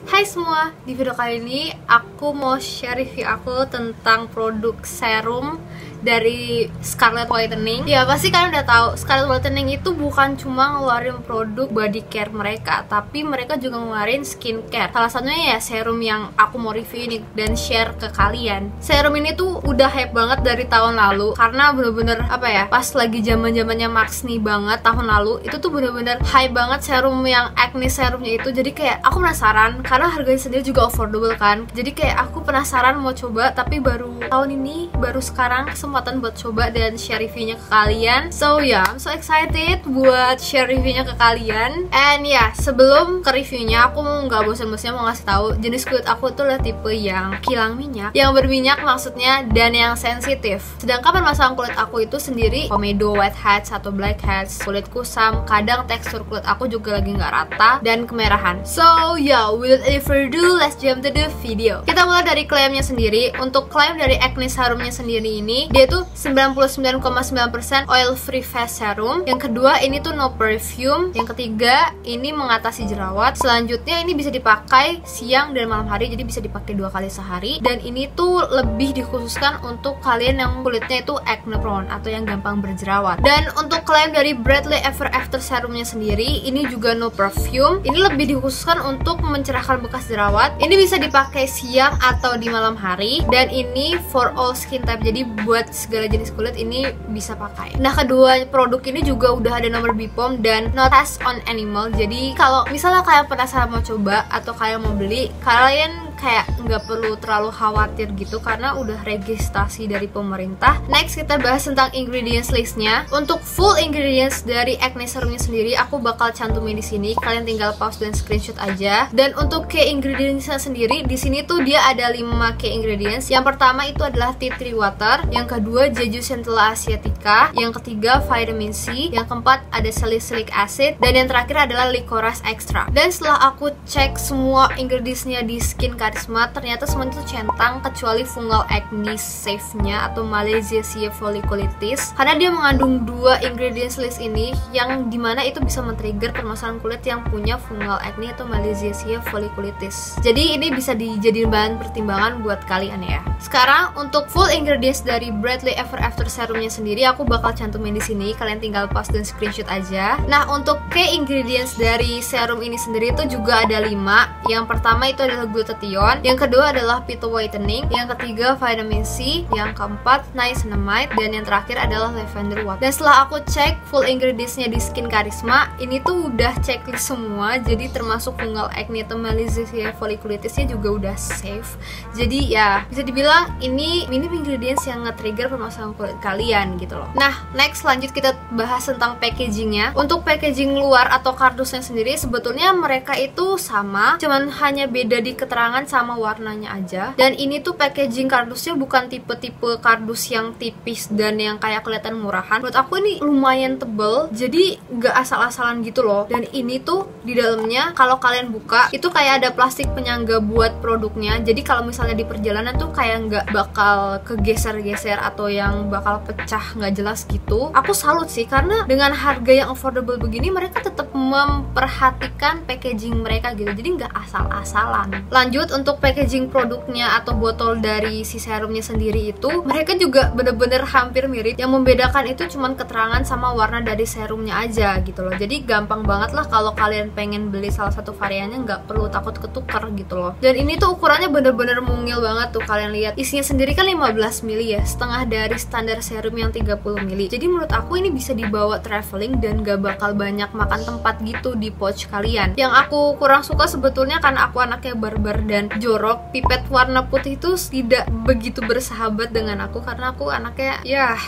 Hai semua, di video kali ini aku mau share review aku tentang produk serum dari Scarlett Whitening. Ya pasti kalian udah tahu, Scarlett Whitening itu bukan cuma ngeluarin produk body care mereka, tapi mereka juga ngeluarin skincare. Salah satunya ya serum yang aku mau review ini dan share ke kalian. Serum ini tuh udah hype banget dari tahun lalu, karena bener-bener apa ya, pas lagi zaman-zamannya Max nih banget tahun lalu, itu tuh bener-bener hype banget serum yang acne serumnya itu. Jadi kayak aku penasaran, karena harganya sendiri juga affordable kan. Jadi kayak aku penasaran mau coba, tapi baru tahun ini, baru sekarang kesempatan buat coba dan share reviewnya ke kalian. So yeah, I'm so excited buat share reviewnya ke kalian. And yeah, sebelum ke reviewnya, aku nggak bosan-bosannya mau ngasih tahu jenis kulit aku tuh lah tipe yang kilang minyak, yang berminyak maksudnya, dan yang sensitif. Sedangkan permasalahan kulit aku itu sendiri komedo, whiteheads atau blackheads, kulit kusam, kadang tekstur kulit aku juga lagi nggak rata dan kemerahan. So yeah, without any further ado, let's jump to the video. Kita mulai dari klaimnya sendiri. Untuk klaim dari acne serumnya sendiri ini, dia tuh 99,9% oil free face serum. Yang kedua, ini tuh no perfume. Yang ketiga, ini mengatasi jerawat. Selanjutnya, ini bisa dipakai siang dan malam hari, jadi bisa dipakai 2 kali sehari. Dan ini tuh lebih dikhususkan untuk kalian yang kulitnya itu acne prone atau yang gampang berjerawat. Dan untuk klaim dari Bradley Ever After serumnya sendiri, ini juga no perfume. Ini lebih dikhususkan untuk mencerahkan bekas jerawat. Ini bisa dipakai siang atau di malam hari. Dan ini for all skin type, jadi buat segala jenis kulit ini bisa pakai. Nah, kedua produk ini juga udah ada nomor BPOM dan no test on animal. Jadi kalau misalnya kalian penasaran mau coba atau kalian mau beli, kalian kayak nggak perlu terlalu khawatir gitu karena udah registrasi dari pemerintah. Next, kita bahas tentang ingredients listnya. Untuk full ingredients dari acne serumnya sendiri, aku bakal cantumin di sini. Kalian tinggal pause dan screenshot aja. Dan untuk key ingredientsnya sendiri, di sini tuh dia ada 5 key ingredients. Yang pertama itu adalah tea tree water. Yang kedua, Jeju Centella asiatica. Yang ketiga, vitamin C. Yang keempat, ada salicylic acid. Dan yang terakhir adalah licorice extra. Dan setelah aku cek semua ingredientsnya di Skin Karisma, ternyata semuanya itu centang kecuali fungal acne safe-nya atau Malassezia folliculitis, karena dia mengandung 2 ingredients list ini yang dimana itu bisa men-trigger permasalahan kulit yang punya fungal acne atau Malassezia folliculitis. Jadi ini bisa dijadiin bahan pertimbangan buat kalian ya. Sekarang untuk full ingredients dari Bradley Ever After serumnya sendiri, aku bakal cantumin di sini. Kalian tinggal pause dan screenshot aja. Nah, untuk key ingredients dari serum ini sendiri itu juga ada 5. Yang pertama itu adalah glutathione, yang kedua adalah phyto whitening, yang ketiga vitamin C, yang keempat niacinamide, dan yang terakhir adalah lavender water. Dan setelah aku cek full ingredientsnya di Skin Karisma, ini tuh udah checklist semua, jadi termasuk fungal acne atau Malassezia folliculitisnya juga udah safe. Jadi ya bisa dibilang ini minim ingredients yang nge-trigger permasalahan kulit kalian gitu loh. Nah, next lanjut kita bahas tentang packagingnya. Untuk packaging luar atau kardusnya sendiri, sebetulnya mereka itu sama, cuman hanya beda di keterangan sama warnanya aja. Dan ini tuh packaging kardusnya bukan tipe-tipe kardus yang tipis dan yang kayak kelihatan murahan. Menurut aku ini lumayan tebel, jadi nggak asal-asalan gitu loh. Dan ini tuh di dalamnya kalau kalian buka itu kayak ada plastik penyangga buat produknya. Jadi kalau misalnya di perjalanan tuh kayak nggak bakal kegeser-geser atau yang bakal pecah nggak jelas gitu. Aku salut sih, karena dengan harga yang affordable begini mereka tetap memperhatikan packaging mereka gitu. Jadi nggak asal-asalan. Lanjut untuk packaging produknya atau botol dari si serumnya sendiri itu, mereka juga bener-bener hampir mirip. Yang membedakan itu cuman keterangan sama warna dari serumnya aja gitu loh. Jadi gampang banget lah kalau kalian pengen beli salah satu variannya, nggak perlu takut ketukar gitu loh. Dan ini tuh ukurannya bener-bener mungil banget tuh, kalian lihat. Isinya sendiri kan 15 mili ya, setengah dari standar serum yang 30 mili. Jadi menurut aku ini bisa dibawa traveling dan gak bakal banyak makan tempat gitu di pouch kalian. Yang aku kurang suka sebetulnya karena aku anaknya barbar dan jorok, pipet warna putih itu tidak begitu bersahabat dengan aku, karena aku anaknya ya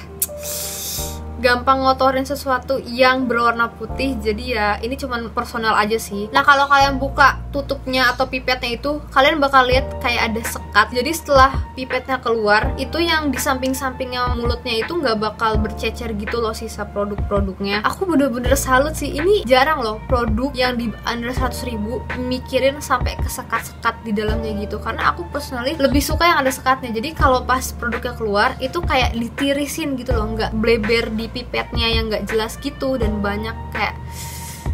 gampang ngotorin sesuatu yang berwarna putih. Jadi ya ini cuman personal aja sih. Nah, kalau kalian buka tutupnya atau pipetnya itu, kalian bakal lihat kayak ada sekat. Jadi setelah pipetnya keluar, itu yang di samping-sampingnya mulutnya itu nggak bakal bercecer gitu loh sisa produk-produknya. Aku bener-bener salut sih. Ini jarang loh produk yang di under 100.000 mikirin sampai ke sekat-sekat di dalamnya gitu. Karena aku personally lebih suka yang ada sekatnya. Jadi kalau pas produknya keluar itu kayak ditirisin gitu loh, nggak bleber di pipetnya yang nggak jelas gitu. Dan banyak kayak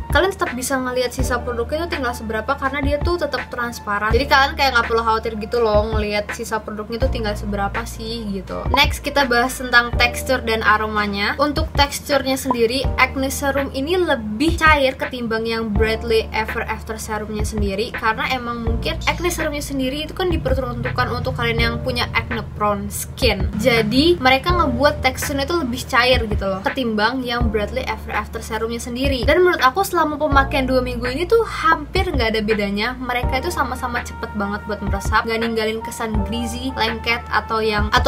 kalian tetap bisa ngelihat sisa produknya itu tinggal seberapa karena dia tuh tetap transparan. Jadi kalian kayak nggak perlu khawatir gitu loh ngelihat sisa produknya tuh tinggal seberapa sih gitu. Next kita bahas tentang tekstur dan aromanya. Untuk teksturnya sendiri, Acne Serum ini lebih cair ketimbang yang Bradley Ever After serumnya sendiri, karena emang mungkin Acne Serumnya sendiri itu kan diperuntukkan untuk kalian yang punya acne prone skin. Jadi mereka ngebuat teksturnya itu lebih cair gitu loh ketimbang yang Bradley Ever After serumnya sendiri. Dan menurut aku selama pemakaian 2 minggu ini tuh hampir nggak ada bedanya. Mereka itu sama-sama cepet banget buat meresap, nggak ninggalin kesan greasy, lengket atau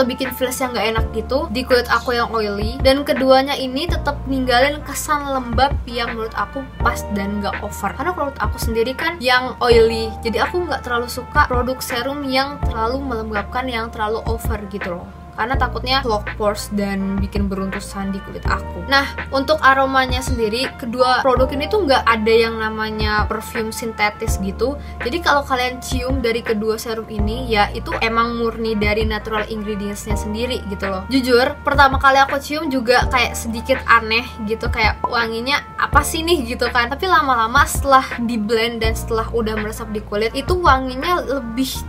bikin feels yang nggak enak gitu di kulit aku yang oily. Dan keduanya ini tetap ninggalin kesan lembab yang menurut aku pas dan nggak over. Karena menurut aku sendiri kan yang oily, jadi aku nggak terlalu suka produk serum yang terlalu melembabkan, yang terlalu over gitu loh, karena takutnya clog pores dan bikin beruntusan di kulit aku. Nah, untuk aromanya sendiri, kedua produk ini tuh nggak ada yang namanya perfume sintetis gitu. Jadi kalau kalian cium dari kedua serum ini, ya itu emang murni dari natural ingredientsnya sendiri gitu loh. Jujur, pertama kali aku cium juga kayak sedikit aneh gitu, kayak wanginya apa sih nih gitu kan. Tapi lama-lama setelah di blend dan setelah udah meresap di kulit, itu wanginya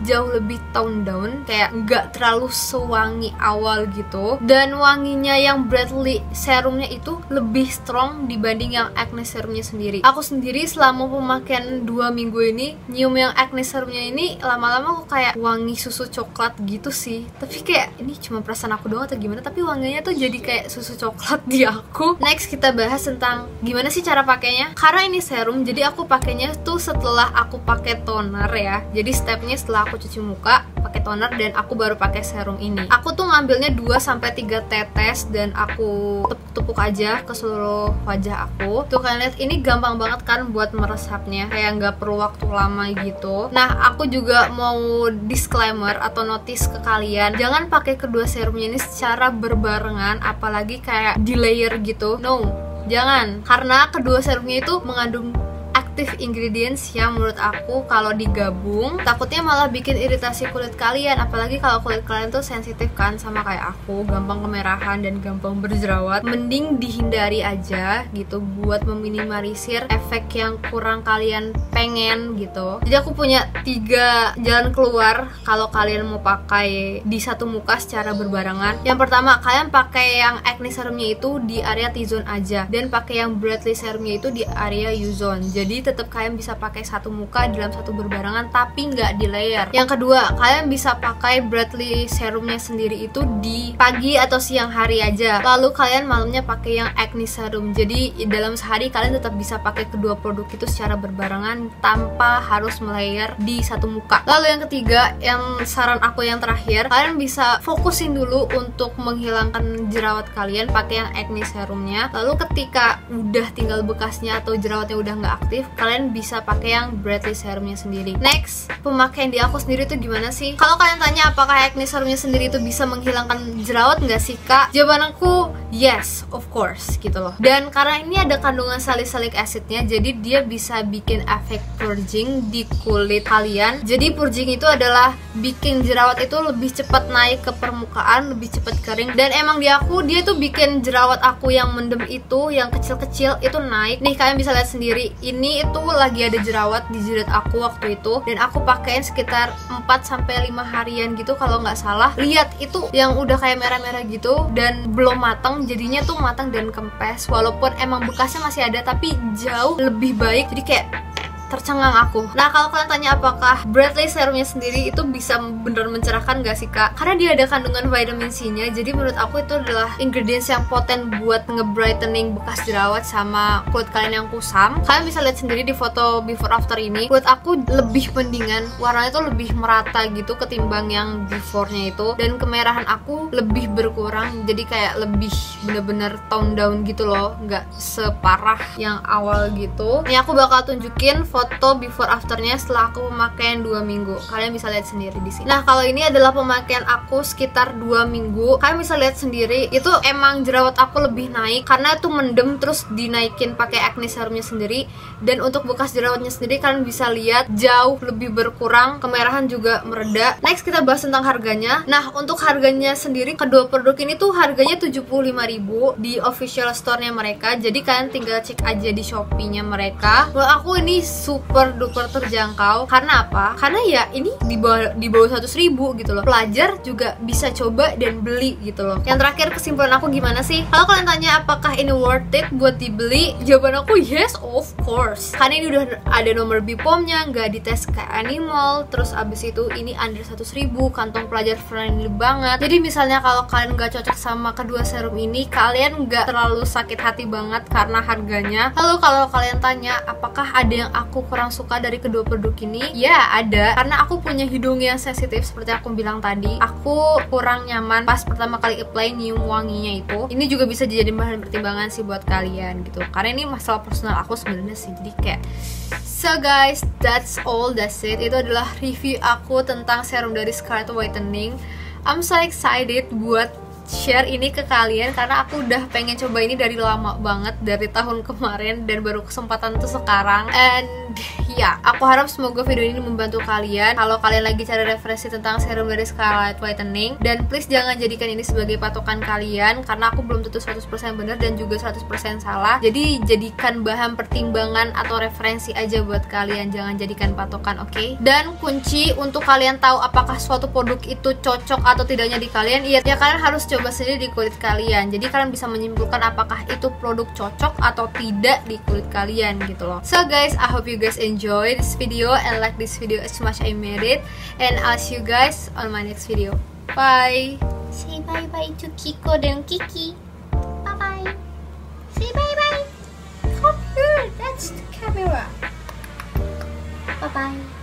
jauh lebih tone down, kayak nggak terlalu sewangi awal gitu. Dan wanginya yang Bradley serumnya itu lebih strong dibanding yang Acne serumnya sendiri. Aku sendiri selama pemakaian 2 minggu ini nyium yang Acne serumnya ini, lama-lama aku kayak wangi susu coklat gitu sih. Tapi kayak ini cuma perasaan aku doang atau gimana, tapi wanginya tuh jadi kayak susu coklat di aku. Next kita bahas tentang gimana sih cara pakainya. Karena ini serum, jadi aku pakainya tuh setelah aku pakai toner ya. Jadi stepnya setelah aku cuci muka, pakai toner, dan aku baru pakai serum ini. Aku tuh ngambilnya 2-3 tetes dan aku tepuk-tepuk aja ke seluruh wajah aku. Tuh kalian lihat, ini gampang banget kan buat meresapnya, kayak nggak perlu waktu lama gitu. Nah, aku juga mau disclaimer atau notice ke kalian, jangan pakai kedua serumnya ini secara berbarengan, apalagi kayak di layer gitu. No, jangan, karena kedua serumnya itu mengandung active ingredients yang menurut aku kalau digabung takutnya malah bikin iritasi kulit kalian. Apalagi kalau kulit kalian tuh sensitif kan, sama kayak aku, gampang kemerahan dan gampang berjerawat. Mending dihindari aja gitu buat meminimalisir efek yang kurang kalian pengen gitu. Jadi aku punya 3 jalan keluar kalau kalian mau pakai di satu muka secara berbarengan. Yang pertama, kalian pakai yang Acne serumnya itu di area T-zone aja, dan pakai yang Bradley serumnya itu di area U-zone. Jadi tetap kalian bisa pakai satu muka dalam satu berbarengan tapi nggak di layer. Yang kedua, kalian bisa pakai Bradley serumnya sendiri itu di pagi atau siang hari aja, lalu kalian malamnya pakai yang Acne serum. Jadi dalam sehari kalian tetap bisa pakai kedua produk itu secara berbarengan tanpa harus melayer di satu muka. Lalu yang ketiga, yang saran aku yang terakhir, kalian bisa fokusin dulu untuk menghilangkan jerawat kalian pakai yang Acne serumnya. Lalu ketika udah tinggal bekasnya atau jerawatnya udah nggak aktif, kalian bisa pakai yang Bradley serumnya sendiri. Next, pemakaian di aku sendiri tuh gimana sih? Kalau kalian tanya apakah Acne serumnya sendiri itu bisa menghilangkan jerawat nggak sih kak? Jawaban aku yes, of course gitu loh. Dan karena ini ada kandungan salicylic acidnya, jadi dia bisa bikin efek purging di kulit kalian. Jadi purging itu adalah bikin jerawat itu lebih cepat naik ke permukaan, lebih cepat kering. Dan emang di aku, dia tuh bikin jerawat aku yang mendem itu, yang kecil-kecil itu naik. Nih kalian bisa lihat sendiri, ini itu lagi ada jerawat di jidat aku waktu itu, dan aku pakein sekitar 4-5 harian gitu kalau nggak salah. Lihat, itu yang udah kayak merah-merah gitu dan belum matang, jadinya tuh matang dan kempes. Walaupun emang bekasnya masih ada, tapi jauh lebih baik. Jadi kayak tercengang aku. Nah, kalau kalian tanya apakah Bradley serumnya sendiri itu bisa bener mencerahkan gak sih kak? Karena dia ada kandungan vitamin C nya, jadi menurut aku itu adalah ingredients yang poten buat nge-brightening bekas jerawat sama kulit kalian yang kusam. Kalian bisa lihat sendiri di foto before after ini, kulit aku lebih mendingan, warnanya tuh lebih merata gitu ketimbang yang before-nya itu, dan kemerahan aku lebih berkurang, jadi kayak lebih bener-bener tone down gitu loh, nggak separah yang awal gitu. Ini aku bakal tunjukin foto foto before afternya setelah aku pemakaian 2 minggu. Kalian bisa lihat sendiri di sini. Nah, kalau ini adalah pemakaian aku sekitar 2 minggu. Kalian bisa lihat sendiri, itu emang jerawat aku lebih naik karena itu mendem terus dinaikin pakai acne serumnya sendiri. Dan untuk bekas jerawatnya sendiri kalian bisa lihat jauh lebih berkurang, kemerahan juga mereda. Next kita bahas tentang harganya. Nah, untuk harganya sendiri kedua produk ini tuh harganya 75.000 di official store-nya mereka. Jadi kalian tinggal cek aja di Shopee-nya mereka. Menurut aku ini super duper terjangkau. Karena apa? Karena ya ini di bawah 100.000 gitu loh. Pelajar juga bisa coba dan beli gitu loh. Yang terakhir, kesimpulan aku gimana sih? Kalau kalian tanya apakah ini worth it buat dibeli, jawaban aku yes, of course. Karena ini udah ada nomor BPOM-nya, nggak dites ke animal. Terus abis itu ini under 100.000, kantong pelajar friendly banget. Jadi misalnya kalau kalian nggak cocok sama kedua serum ini, kalian nggak terlalu sakit hati banget karena harganya. Lalu kalau kalian tanya apakah ada yang aku kurang suka dari kedua produk ini, ya ada. Karena aku punya hidung yang sensitif seperti aku bilang tadi. Aku kurang nyaman pas pertama kali apply nyium wanginya itu. Ini juga bisa jadi bahan pertimbangan sih buat kalian gitu. Karena ini masalah personal aku sebenarnya sih. Jadi kayak so guys, that's it. Itu adalah review aku tentang serum dari Scarlett Whitening. I'm so excited buat share ini ke kalian karena aku udah pengen coba ini dari lama banget, dari tahun kemarin, dan baru kesempatan tuh sekarang. And ya, aku harap semoga video ini membantu kalian kalau kalian lagi cari referensi tentang serum dari Scarlett Whitening. Dan please jangan jadikan ini sebagai patokan kalian karena aku belum tentu 100% benar dan juga 100% salah. Jadi jadikan bahan pertimbangan atau referensi aja buat kalian, jangan jadikan patokan, oke? Dan kunci untuk kalian tahu apakah suatu produk itu cocok atau tidaknya di kalian, ya kalian harus coba sendiri di kulit kalian. Jadi kalian bisa menyimpulkan apakah itu produk cocok atau tidak di kulit kalian gitu loh. So guys, I hope you guys enjoy this video and like this video as much as I made it. And I'll see you guys on my next video. Bye. Say bye bye to Kiko dan Kiki. Bye bye. Say bye bye. Come here. That's the camera. Bye bye.